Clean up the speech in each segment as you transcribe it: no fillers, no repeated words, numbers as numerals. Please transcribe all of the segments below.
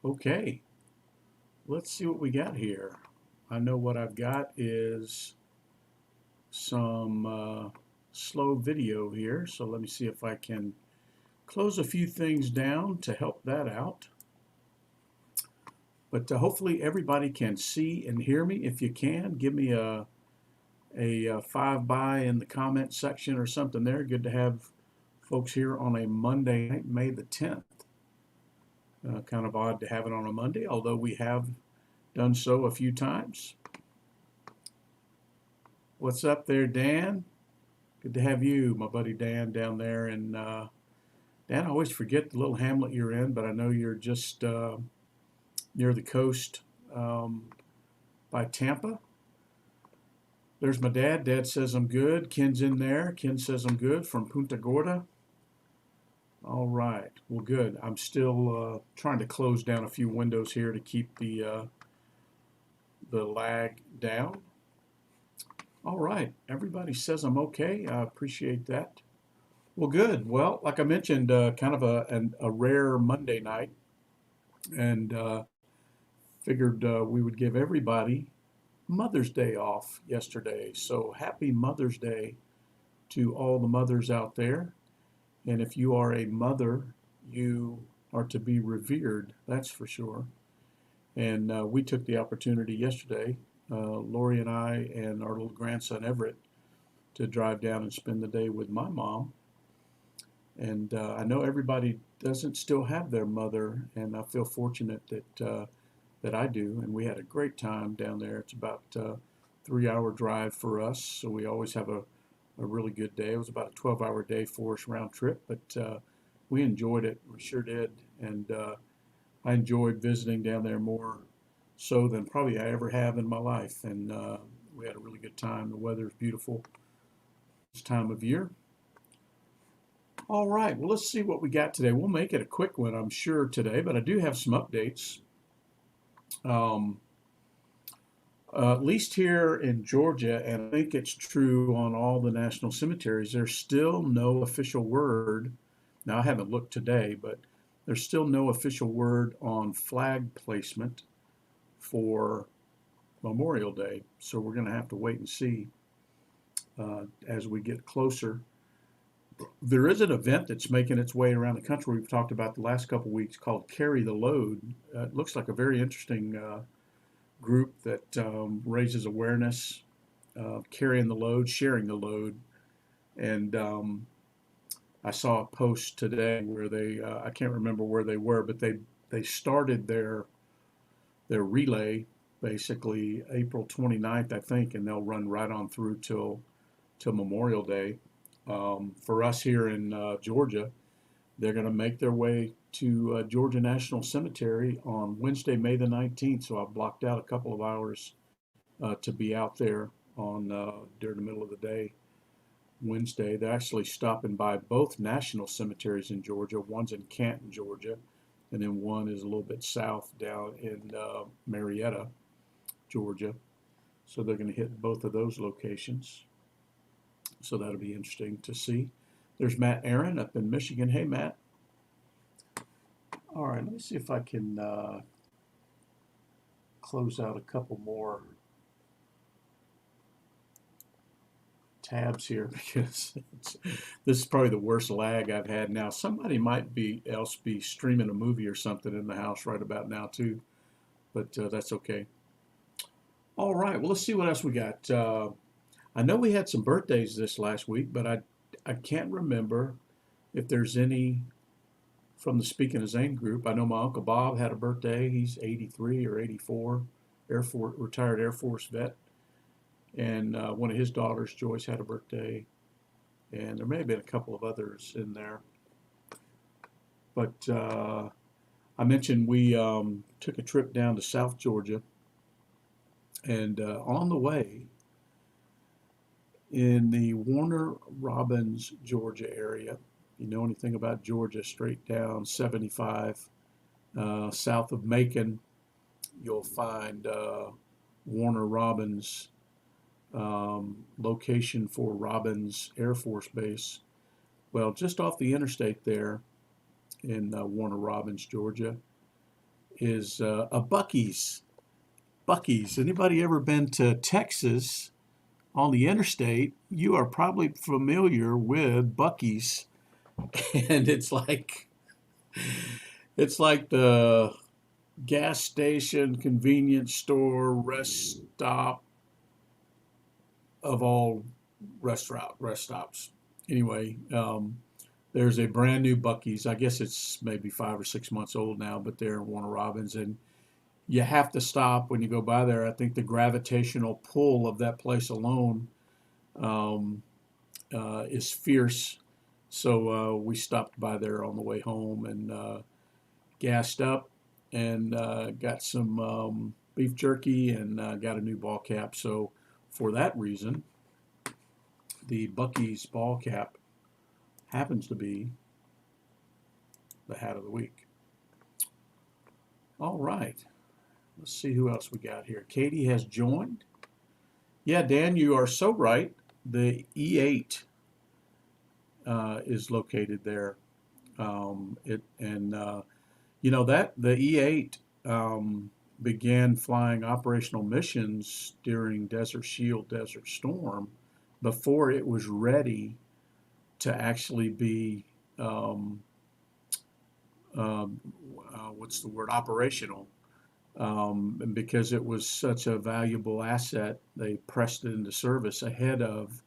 Okay, let's see what we got here. I know what I've got is some slow video here, so let me see if I can close a few things down to help that out. But hopefully everybody can see and hear me. If you can, give me a 5 by in the comment section or something there. Good to have folks here on a Monday night, May the 10th. Kind of odd to have it on a Monday, although we have done so a few times. What's up there, Dan? Good to have you, my buddy Dan, down there. And Dan, I always forget the little hamlet you're in, but I know you're just near the coast by Tampa. There's my dad. Dad says I'm good. Ken's in there. Ken says I'm good from Punta Gorda. All right. Well, good. I'm still trying to close down a few windows here to keep the lag down. All right. Everybody says I'm okay. I appreciate that. Well, good. Well, like I mentioned, kind of a rare Monday night, and figured we would give everybody Mother's Day off yesterday. So happy Mother's Day to all the mothers out there. And if you are a mother, you are to be revered, that's for sure. And we took the opportunity yesterday, Lori and I and our little grandson Everett, to drive down and spend the day with my mom. And I know everybody doesn't still have their mother, and I feel fortunate that I do. And we had a great time down there. It's about a 3 hour drive for us, so we always have a really good day. It was about a 12-hour day for us round trip, but we enjoyed it. We sure did. And I enjoyed visiting down there more so than probably I ever have in my life. And we had a really good time. The weather is beautiful this time of year. All right, well, let's see what we got today. We'll make it a quick one, I'm sure, today, but I do have some updates. Um, at least here in Georgia, and I think it's true on all the national cemeteries, there's still no official word. Now, I haven't looked today, but there's still no official word on flag placement for Memorial Day. So we're going to have to wait and see as we get closer. There is an event that's making its way around the country we've talked about the last couple of weeks called Carry the Load. It looks like a very interesting group that raises awareness, carrying the load, sharing the load. And I saw a post today where they, I can't remember where they were, but they started their relay basically April 29th, I think, and they'll run right on through till Memorial Day. For us here in Georgia, they're going to make their way to Georgia National Cemetery on Wednesday, May the 19th. So I've blocked out a couple of hours to be out there on during the middle of the day, Wednesday. They're actually stopping by both national cemeteries in Georgia. One's in Canton, Georgia, and then one is a little bit south down in Marietta, Georgia. So they're going to hit both of those locations. So that'll be interesting to see. There's Matt Aaron up in Michigan. Hey, Matt. All right, let me see if I can close out a couple more tabs here because this is probably the worst lag I've had now. Somebody might be streaming a movie or something in the house right about now too, but that's okay. All right, well, let's see what else we got. I know we had some birthdays this last week, but I can't remember if there's any from the Speaking of Zane group. I know my Uncle Bob had a birthday. He's 83 or 84, retired Air Force vet. And one of his daughters, Joyce, had a birthday. And there may have been a couple of others in there. But I mentioned we took a trip down to South Georgia. And on the way, in the Warner Robins, Georgia area. If you know anything about Georgia, straight down 75 south of Macon, you'll find Warner Robins, location for Robins Air Force Base. Well, just off the interstate there in Warner Robins, Georgia, is a Buc-ee's. Buc-ee's. Anybody ever been to Texas on the interstate? You are probably familiar with Buc-ee's, and it's like the gas station, convenience store, rest stop of all rest stops. Anyway, there's a brand new Buc-ee's. I guess it's maybe 5 or 6 months old now, but they're in Warner Robins, and you have to stop when you go by there. I think the gravitational pull of that place alone um, is fierce. So we stopped by there on the way home and gassed up and got some beef jerky and got a new ball cap. So for that reason, the Buc-ee's ball cap happens to be the hat of the week. All right. Let's see who else we got here. Katie has joined. Yeah, Dan, you are so right. The E8 is located there. That the E8 began flying operational missions during Desert Shield, Desert Storm, before it was ready to actually be operational. And because it was such a valuable asset, they pressed it into service ahead of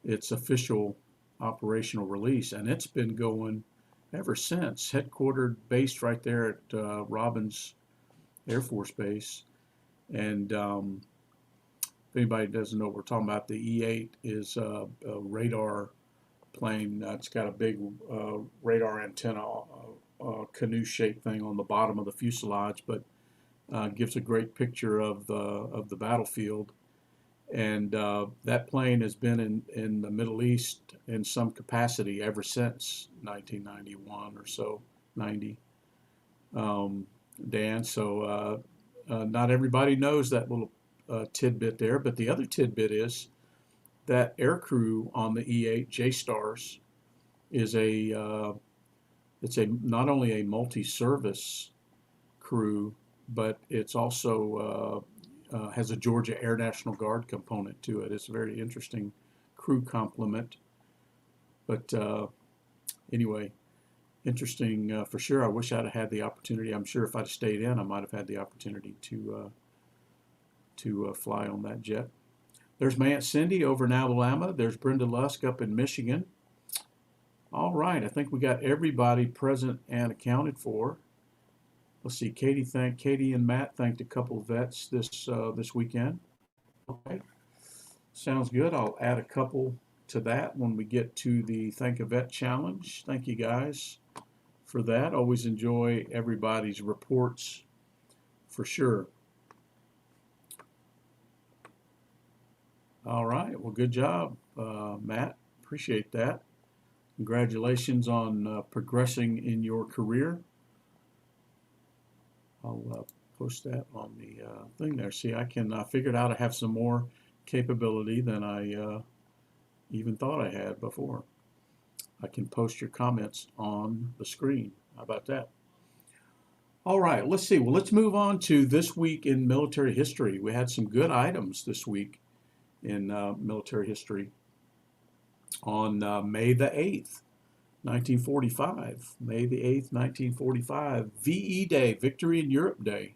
its official operational release, and it's been going ever since. Headquartered, based right there at Robins Air Force Base. And if anybody doesn't know what we're talking about, the E-8 is a radar plane. It's got a big radar antenna, canoe-shaped thing on the bottom of the fuselage, but gives a great picture of the battlefield. And that plane has been in the Middle East in some capacity ever since 1991 or so, 90. Dan, so not everybody knows that little tidbit there, but the other tidbit is that aircrew on the E-8 J-Stars is it's not only a multi-service crew, but it's also has a Georgia Air National Guard component to it. It's a very interesting crew complement. But anyway, interesting for sure. I wish I'd have had the opportunity. I'm sure if I'd stayed in, I might have had the opportunity to fly on that jet. There's my Aunt Cindy over in Alabama. There's Brenda Lusk up in Michigan. All right, I think we got everybody present and accounted for. Let's see, Katie and Matt thanked a couple of vets this weekend. Okay, sounds good. I'll add a couple to that when we get to the Thank a Vet challenge. Thank you guys for that. Always enjoy everybody's reports for sure. All right, well, good job, Matt. Appreciate that. Congratulations on progressing in your career. I'll post that on the thing there. See, I figured out I have some more capability than I even thought I had before. I can post your comments on the screen. How about that? All right, let's see. Well, let's move on to this week in military history. We had some good items this week in military history. On May the 8th, 1945, May the 8th, 1945, VE Day, Victory in Europe Day.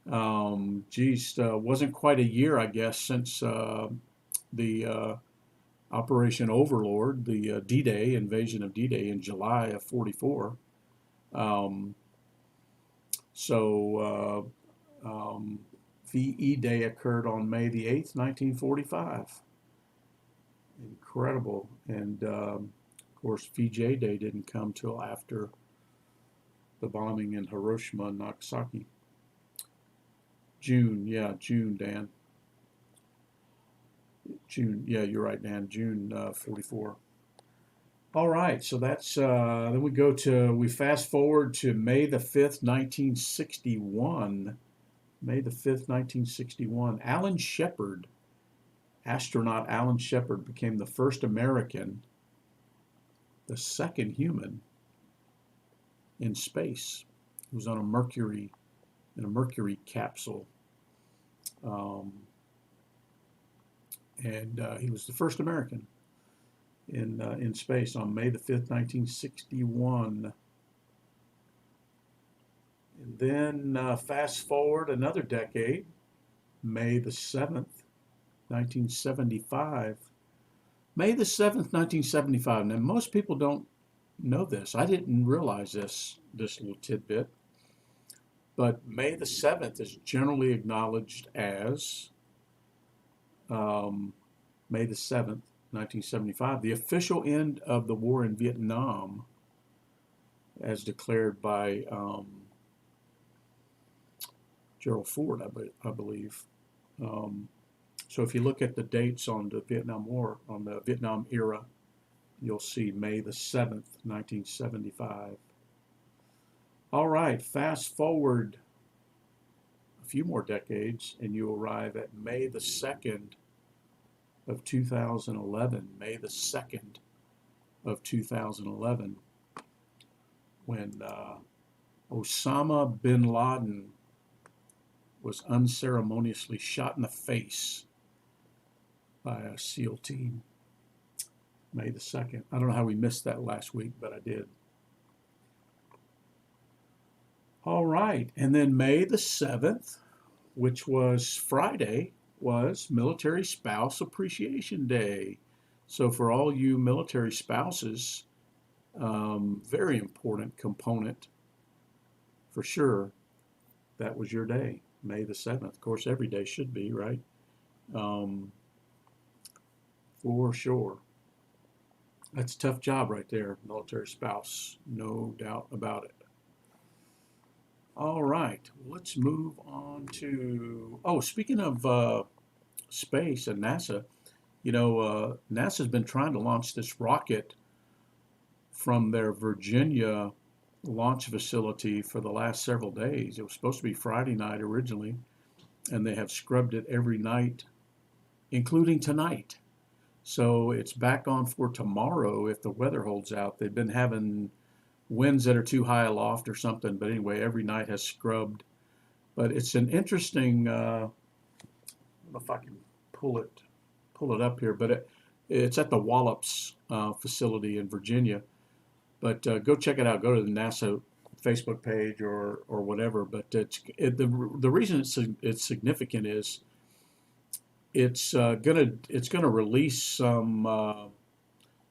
Wasn't quite a year, I guess, since the Operation Overlord, the D-Day, invasion of D-Day in July of 44. VE Day occurred on May the 8th, 1945. Incredible. And of course, VJ Day didn't come till after the bombing in Hiroshima and Nagasaki. June, Dan. June, yeah, you're right, Dan. June 44. All right, so that's, then we fast forward to May the 5th, 1961. May the 5th, 1961. Astronaut Alan Shepard became the first American, the second human in space. He was on a Mercury in a Mercury capsule. Um, and he was the first American in space on May the 5th, 1961. And then fast forward another decade, May the 7th, 1975. May the 7th, 1975. Now, most people don't know this. I didn't realize this little tidbit. But May the 7th is generally acknowledged as May the 7th, 1975, the official end of the war in Vietnam, as declared by Gerald Ford, I believe. So if you look at the dates on the Vietnam War, on the Vietnam era, you'll see May the 7th, 1975. All right, fast forward a few more decades, and you arrive at May the 2nd of 2011. May the 2nd of 2011, when Osama bin Laden was unceremoniously shot in the face by a SEAL team. May the 2nd. I don't know how we missed that last week, but I did. All right, and then May the 7th, which was Friday, was Military Spouse Appreciation Day. So for all you military spouses, very important component for sure. That was your day, May the 7th. Of course, every day should be, right? For sure. That's a tough job right there, military spouse, no doubt about it. All right, let's move on to, speaking of space and NASA, NASA's been trying to launch this rocket from their Virginia launch facility for the last several days. It was supposed to be Friday night originally, and they have scrubbed it every night, including tonight. So it's back on for tomorrow if the weather holds out. They've been having winds that are too high aloft or something, but anyway, every night has scrubbed. But it's an interesting, I don't know if I can pull it up here, but it's at the Wallops facility in Virginia. But go check it out. Go to the NASA Facebook page or whatever. But the reason it's significant is it's gonna release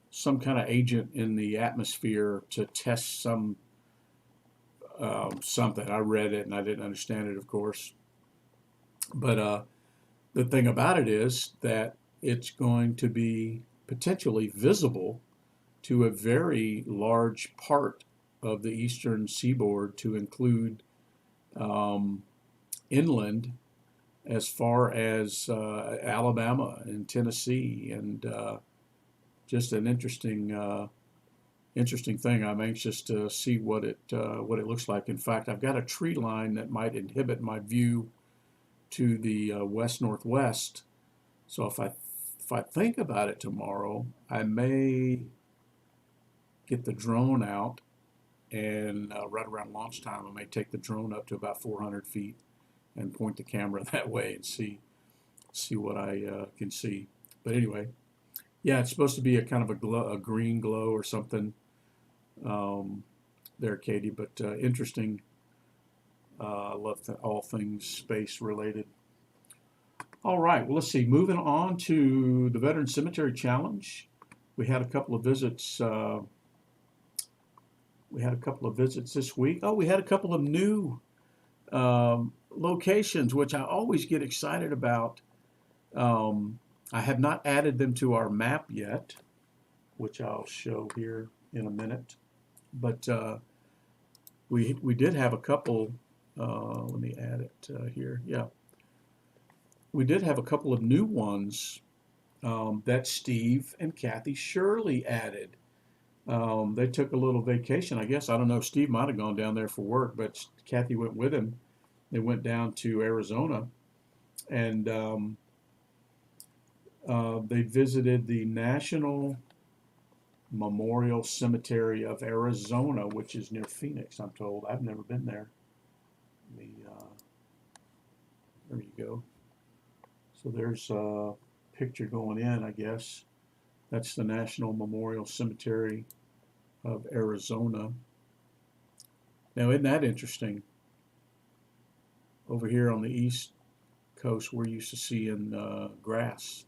some kind of agent in the atmosphere to test something. I read it and I didn't understand it, of course. But the thing about it is that it's going to be potentially visible to a very large part of the eastern seaboard, to include inland as far as Alabama and Tennessee, and just an interesting thing. I'm anxious to see what it looks like. In fact, I've got a tree line that might inhibit my view to the west northwest. So if I think about it tomorrow, I may get the drone out, and right around launch time, I may take the drone up to about 400 feet and point the camera that way and see what I can see. But anyway, yeah, it's supposed to be a kind of a green glow or something there, Katie. But interesting. I love all things space related. All right, well, let's see. Moving on to the Veteran Cemetery Challenge, we had a couple of visits. This week. Oh, we had a couple of new locations, which I always get excited about. I have not added them to our map yet, which I'll show here in a minute. But we did have a couple. Let me add it here. Yeah, we did have a couple of new ones that Steve and Kathy Shirley added. They took a little vacation, I guess. I don't know. Steve might have gone down there for work, but Kathy went with him. They went down to Arizona, and they visited the National Memorial Cemetery of Arizona, which is near Phoenix, I'm told. I've never been there. Let me There you go. So there's a picture going in, I guess. That's the National Memorial Cemetery of Arizona. Now, isn't that interesting? Over here on the East Coast, we're used to seeing grass,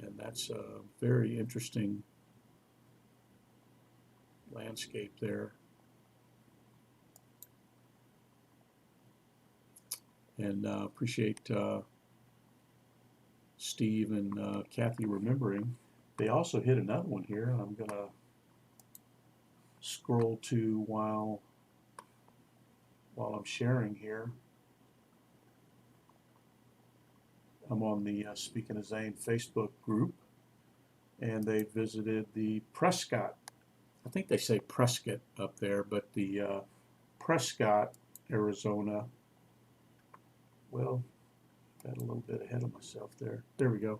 and that's a very interesting landscape there. And appreciate Steve and Kathy remembering. They also hit another one here. I'm going to scroll to while I'm sharing here. I'm on the Speaking of Zane Facebook group, and they visited the Prescott. I think they say Prescott up there, but the Prescott, Arizona. Well, got a little bit ahead of myself there. There we go.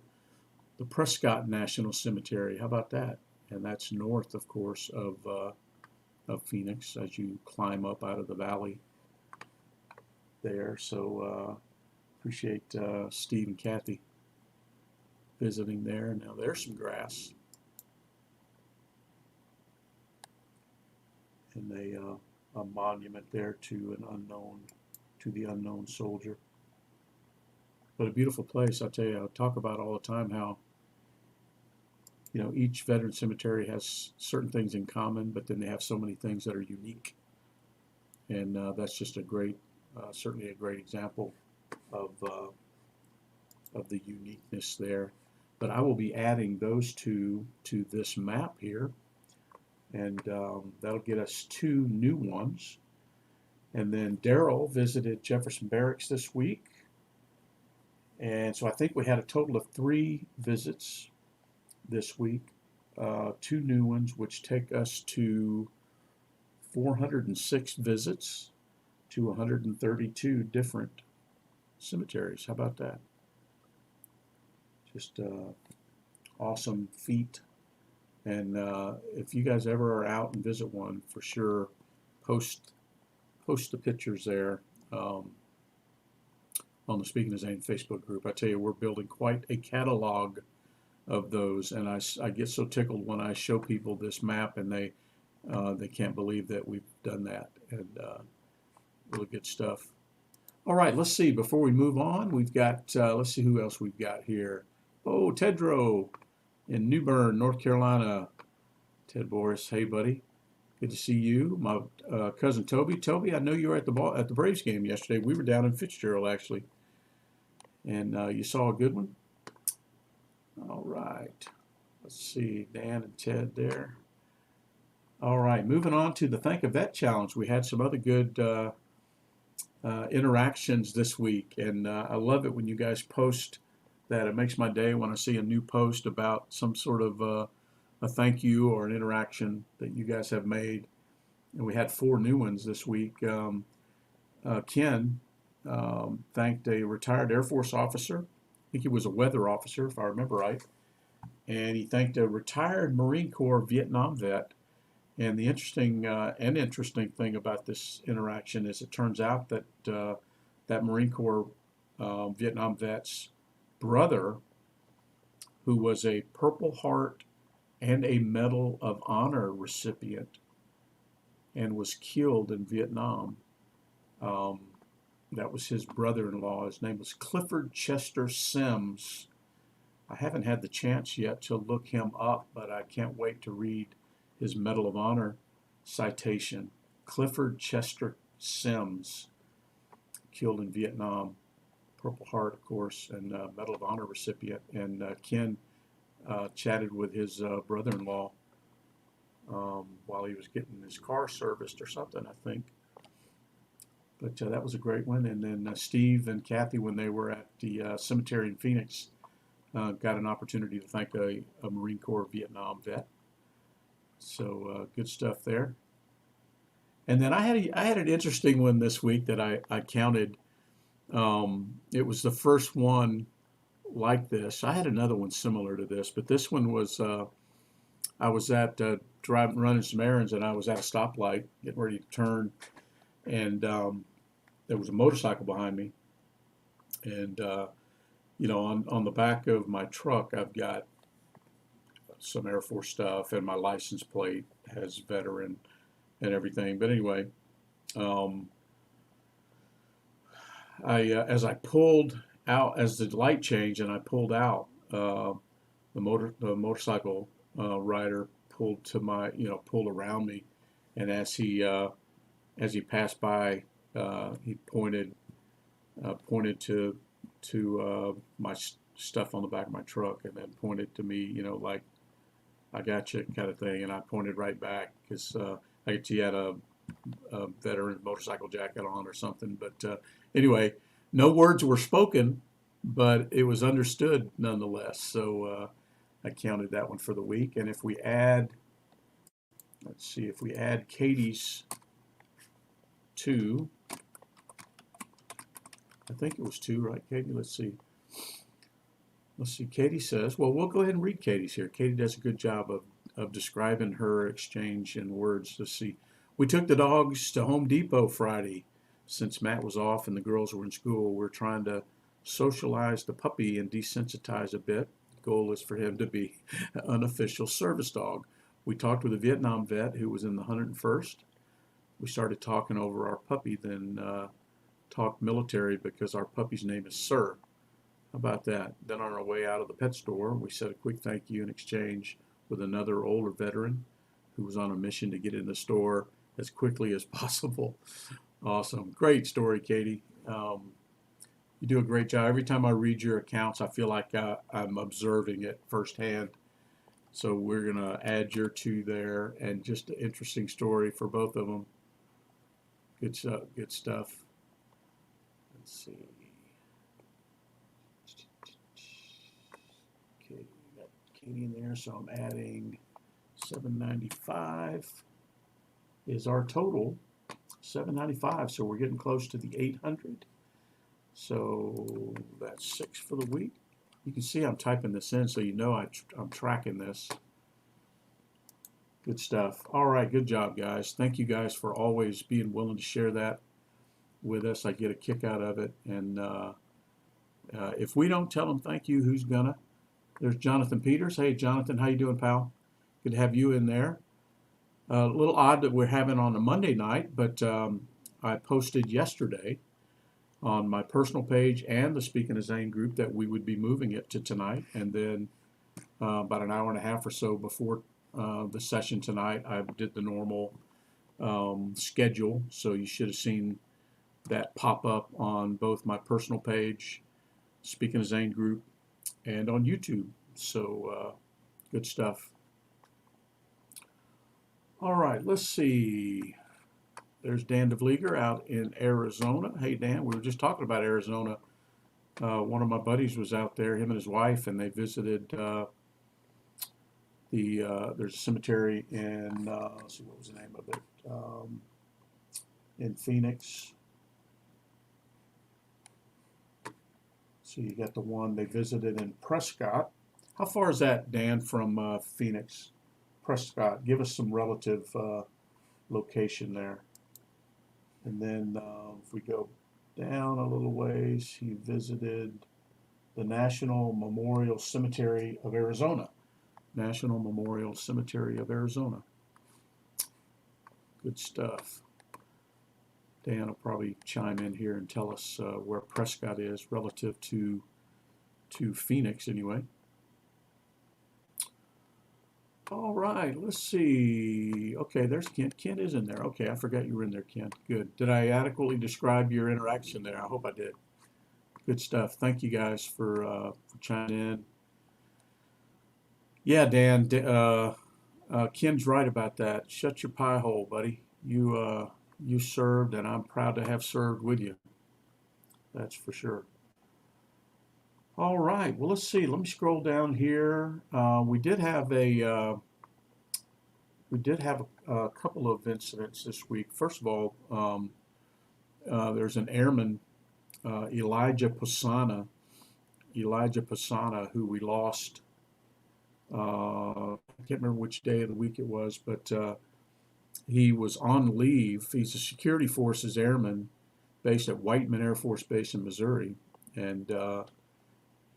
The Prescott National Cemetery. How about that? And that's north, of course, of Phoenix as you climb up out of the valley there. So appreciate Steve and Kathy visiting there. Now there's some grass, and a monument there to the unknown soldier. But a beautiful place. I tell you, I talk about all the time how each veteran cemetery has certain things in common, but then they have so many things that are unique, and that's just a great, certainly a great example of the uniqueness there. But I will be adding those two to this map here, and that'll get us 2 new ones. And then Daryl visited Jefferson Barracks this week, and so I think we had a total of 3 visits this week, 2 new ones, which take us to 406 visits to 132 different cemeteries. How about that? Just awesome feat. And if you guys ever are out and visit one, for sure, post the pictures there on the Speaking of Zane Facebook group. I tell you, we're building quite a catalog of those, and I get so tickled when I show people this map, and they can't believe that we've done that. And really good stuff. All right, let's see. Before we move on, we've got, let's see who else we've got here. Oh, Tedro in New Bern, North Carolina. Ted Boris, hey, buddy. Good to see you. My cousin Toby. Toby, I know you were at the Braves game yesterday. We were down in Fitzgerald, actually. And you saw a good one? All right. Let's see. Dan and Ted there. All right. Moving on to the Thank a Vet Challenge. We had some other good interactions this week, and I love it when you guys post that. It makes my day when I see a new post about some sort of a thank you or an interaction that you guys have made. And we had 4 new ones this week. Ken thanked a retired Air Force officer. I think he was a weather officer, if I remember right. And he thanked a retired Marine Corps Vietnam vet. And the interesting thing about this interaction is it turns out that that Marine Corps Vietnam vet's brother, who was a Purple Heart and a Medal of Honor recipient and was killed in Vietnam. That was his brother-in-law. His name was Clifford Chester Sims. I haven't had the chance yet to look him up, but I can't wait to read his Medal of Honor citation. Clifford Chester Sims, killed in Vietnam. Purple Heart, of course, and Medal of Honor recipient. And Ken chatted with his brother-in-law while he was getting his car serviced or something, I think. But that was a great one. And then Steve and Kathy, when they were at the cemetery in Phoenix, got an opportunity to thank a Marine Corps Vietnam vet. So good stuff there. And then I had an interesting one this week that I counted. It was the first one like this. I had another one similar to this, but this one was I was at running some errands, and I was at a stoplight getting ready to turn, and there was a motorcycle behind me, And on the back of my truck, I've got some Air Force stuff, and my license plate has veteran and everything. But anyway, um, as I pulled out, as the light changed, and I pulled out, the motorcycle rider pulled to my, pulled around me, and as he passed by, he pointed to my stuff on the back of my truck, and then pointed to me, like, I got you, kind of thing. And I pointed right back because I could see he had a veteran motorcycle jacket on or something. But anyway, no words were spoken, but it was understood nonetheless. So I counted that one for the week. And if we add, let's see, if we add Katie's two, I think it was two, right, Katie? Let's see. Katie says, well, we'll go ahead and read Katie's here. Katie does a good job of describing her exchange in words. Let's see. We took the dogs to Home Depot Friday. Since Matt was off and the girls were in school, we're trying to socialize the puppy and desensitize a bit. The goal is for him to be an unofficial service dog. We talked with a Vietnam vet who was in the 101st. We started talking over our puppy, then talked military because our puppy's name is Sir. How about that? Then on our way out of the pet store, we said a quick thank you in exchange with another older veteran who was on a mission to get in the store as quickly as possible. Awesome. Great story, Katie. You do a great job. Every time I read your accounts, I feel like I'm observing it firsthand. So we're going to add your two there, and just an interesting story for both of them. Good stuff. Let's see. Okay, got Katie in there, so I'm adding 795 is our total. 795, so we're getting close to the 800. So that's 6 for the week. You can see I'm typing this in, so I'm tracking this. Good stuff. All right, good job, guys. Thank you guys for always being willing to share that with us. I get a kick out of it, and if we don't tell them thank you, who's gonna? There's Jonathan Peters. Hey, Jonathan, how you doing, pal? Good to have you in there. A little odd that we're having on a Monday night, but I posted yesterday on my personal page and the Speaking of Zane group that we would be moving it to tonight. And then about an hour and a half or so before the session tonight, I did the normal schedule. So you should have seen that pop up on both my personal page, Speaking of Zane group, and on YouTube. So good stuff. All right, let's see. There's Dan DeVlieger out in Arizona. Hey, Dan, we were just talking about Arizona. One of my buddies was out there, him and his wife, and they visited there's a cemetery in, let's see, what was the name of it? In Phoenix. So you got the one they visited in Prescott. How far is that, Dan, from Phoenix? Prescott. Give us some relative location there. And then if we go down a little ways, he visited the National Memorial Cemetery of Arizona. National Memorial Cemetery of Arizona. Good stuff. Dan will probably chime in here and tell us where Prescott is relative to Phoenix anyway. All right, let's see. Okay, there's Kent. Kent is in there. Okay, I forgot you were in there, Kent. Good. Did I adequately describe your interaction there? I hope I did. Good stuff. Thank you guys for chiming in. Yeah, Dan, Ken's right about that. Shut your pie hole, buddy. You served, and I'm proud to have served with you. That's for sure. All right. Well, let's see. Let me scroll down here. We did have a couple of incidents this week. First of all, there's an airman, Elijah Posana, who we lost. I can't remember which day of the week it was, but he was on leave. He's a security forces airman based at Whiteman Air Force Base in Missouri. and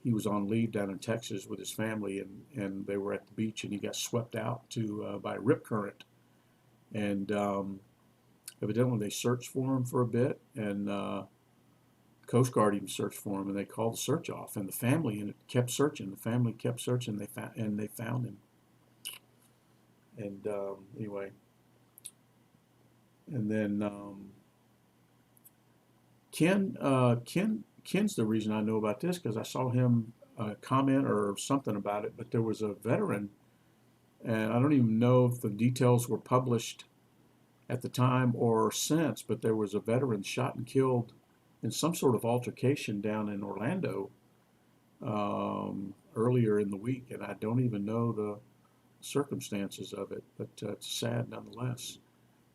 he was on leave down in Texas with his family, and they were at the beach, and he got swept out by a rip current, and evidently they searched for him for a bit, and Coast Guard even searched for him, and they called the search off, and the family kept searching. The family kept searching. They found him, and anyway, and then Ken's the reason I know about this because I saw him comment or something about it. But there was a veteran, and I don't even know if the details were published at the time or since, but there was a veteran shot and killed in some sort of altercation down in Orlando earlier in the week, and I don't even know the circumstances of it, but it's sad nonetheless.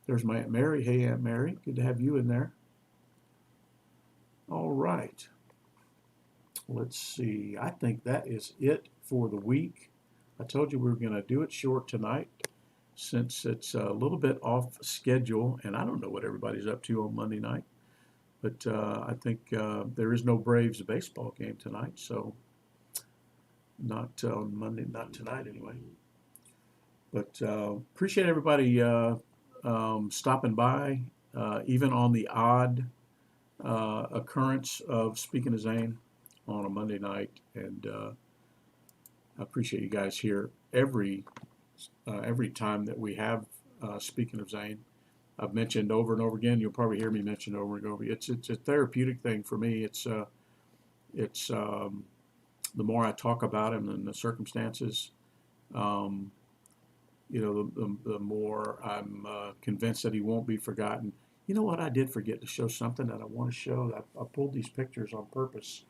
There's my Aunt Mary. Hey, Aunt Mary, good to have you in there. All right. Let's see. I think that is it for the week. I told you we were going to do it short tonight since it's a little bit off schedule, and I don't know what everybody's up to on Monday night. But I think there is no Braves baseball game tonight, so not on Monday, not tonight anyway. But appreciate everybody stopping by, even on the odd occurrence of speaking to Zane on a Monday night, and I appreciate you guys here every time that we have speaking of Zane. I've mentioned over and over again. You'll probably hear me mention over and over. It's a therapeutic thing for me. It's the more I talk about him and the circumstances, the more I'm convinced that he won't be forgotten. You know what? I did forget to show something that I want to show. I pulled these pictures on purpose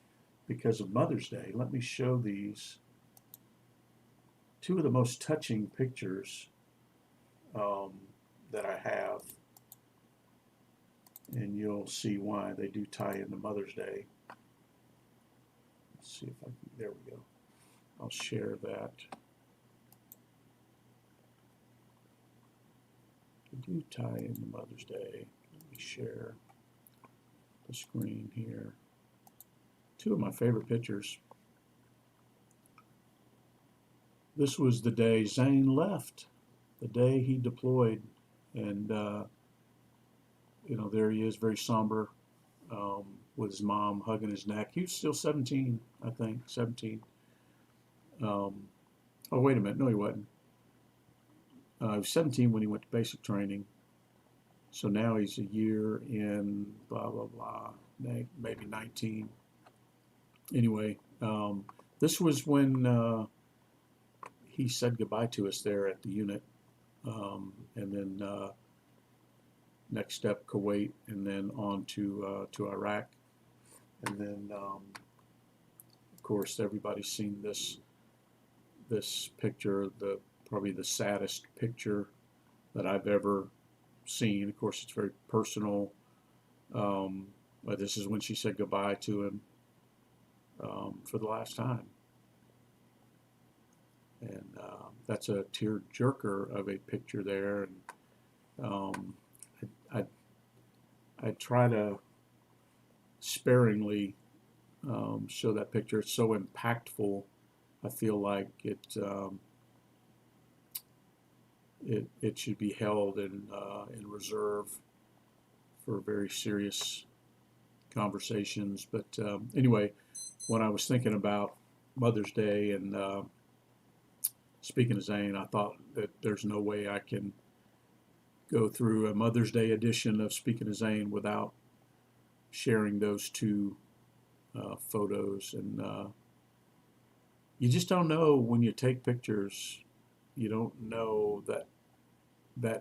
because of Mother's Day. Let me show these. Two of the most touching pictures that I have, and you'll see why they do tie into Mother's Day. Let's see if I can, there we go. I'll share that. They do tie into Mother's Day. Let me share the screen here. Two of my favorite pictures. This was the day Zane left, the day he deployed, and there he is, very somber, with his mom hugging his neck. He was still 17, I think, 17. Oh, wait a minute, no, he wasn't. He was 17 when he went to basic training, so now he's a year in blah blah blah, maybe 19. Anyway, this was when he said goodbye to us there at the unit, and then next step Kuwait, and then on to Iraq, and then of course everybody's seen this picture, probably the saddest picture that I've ever seen. Of course, it's very personal, but this is when she said goodbye to him for the last time. And that's a tear-jerker of a picture there. And I try to sparingly show that picture. It's so impactful. I feel like it should be held in reserve for very serious conversations. But anyway, when I was thinking about Mother's Day and speaking of Zane, I thought that there's no way I can go through a Mother's Day edition of Speaking of Zane without sharing those two photos. And you just don't know when you take pictures. You don't know that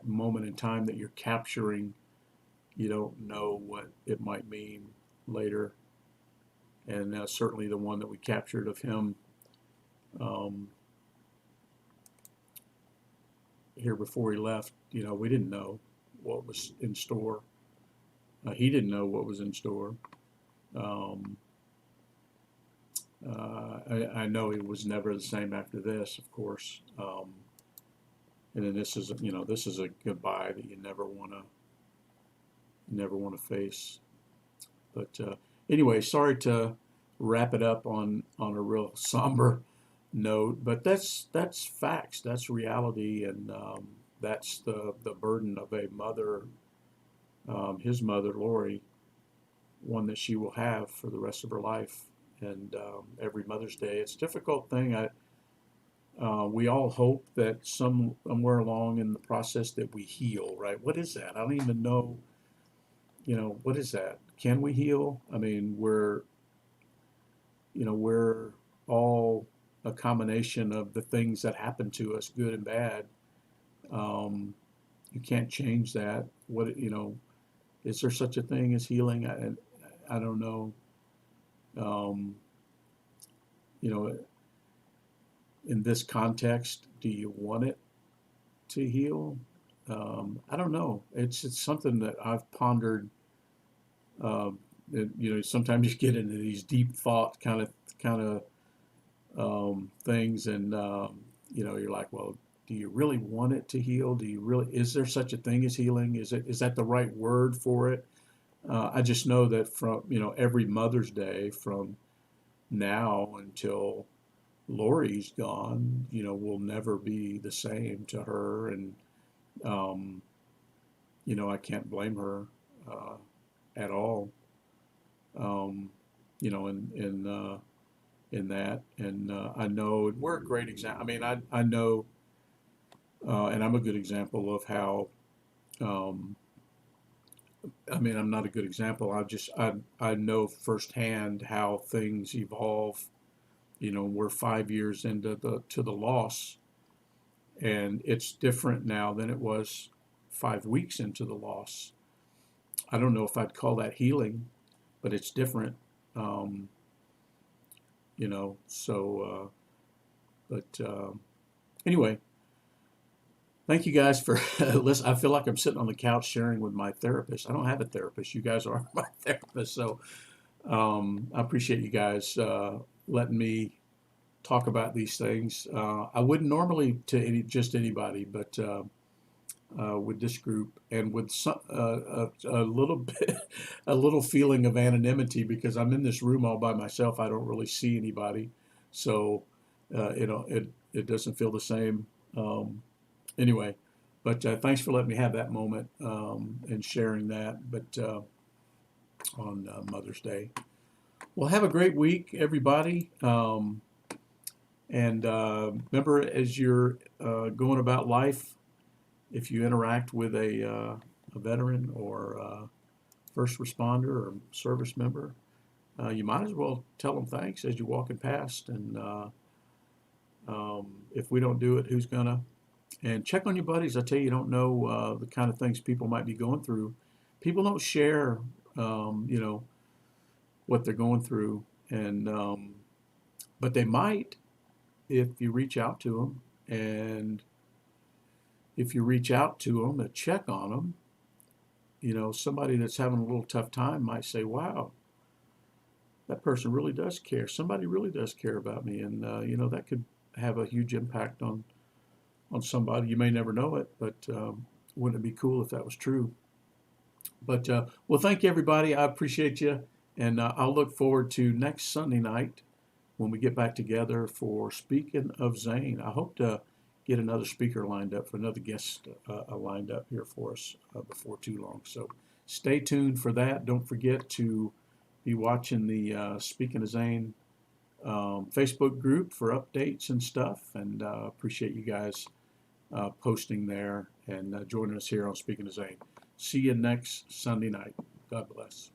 moment in time that you're capturing. You don't know what it might mean later. And certainly the one that we captured of him here before he left, we didn't know what was in store. He didn't know what was in store. I know he was never the same after this, of course. And then this is a goodbye that you never want to face. But anyway, sorry to wrap it up on a real somber note, but that's facts. That's reality, and that's the burden of a mother, his mother, Lori, one that she will have for the rest of her life. And every Mother's Day, it's a difficult thing. We all hope that somewhere along in the process that we heal, right? What is that? I don't even know. What is that? Can we heal? I mean, we're all a combination of the things that happen to us, good and bad. Um, you can't change that. Is there such a thing as healing? I don't know. Um, you know, in this context, do you want it to heal? I don't know. It's something that I've pondered. Um, Sometimes you get into these deep thought kind of things, and you're like, well, do you really want it to heal? Do you really? Is there such a thing as healing? Is that the right word for it? I just know that from every Mother's Day from now until Lori's gone, will never be the same to her, and um, I can't blame her uh, at all. Um, in that, and I know we're a great example. I mean, I know, and I'm a good example of how. Um, I mean, I'm not a good example. I know firsthand how things evolve. We're 5 years into the loss, and it's different now than it was 5 weeks into the loss. I don't know if I'd call that healing, but it's different. Um, so, anyway, thank you guys for listening. I feel like I'm sitting on the couch sharing with my therapist. I don't have a therapist. You guys are my therapist. So I appreciate you guys letting me talk about these things. I wouldn't normally to just anybody, but with this group and with a little bit, a little feeling of anonymity because I'm in this room all by myself. I don't really see anybody, so it doesn't feel the same. Anyway, but thanks for letting me have that moment and sharing that. But on Mother's Day, well, have a great week, everybody. And remember, as you're going about life, if you interact with a veteran or first responder or service member, you might as well tell them thanks as you're walking past. And if we don't do it, who's gonna? And check on your buddies. I tell you, you don't know the kind of things people might be going through. People don't share, you know, what they're going through, and but they might if you reach out to them. And if you reach out to them to check on them, somebody that's having a little tough time might say, "Wow, that person really does care. Somebody really does care about me," and that could have a huge impact on somebody. You may never know it, but wouldn't it be cool if that was true? But well, thank you, everybody. I appreciate you, and I'll look forward to next Sunday night when we get back together for Speaking of Zane. I hope to get another speaker lined up for another guest lined up here for us before too long. So stay tuned for that. Don't forget to be watching the Speaking of Zane Facebook group for updates and stuff. And appreciate you guys posting there and joining us here on Speaking of Zane. See you next Sunday night. God bless.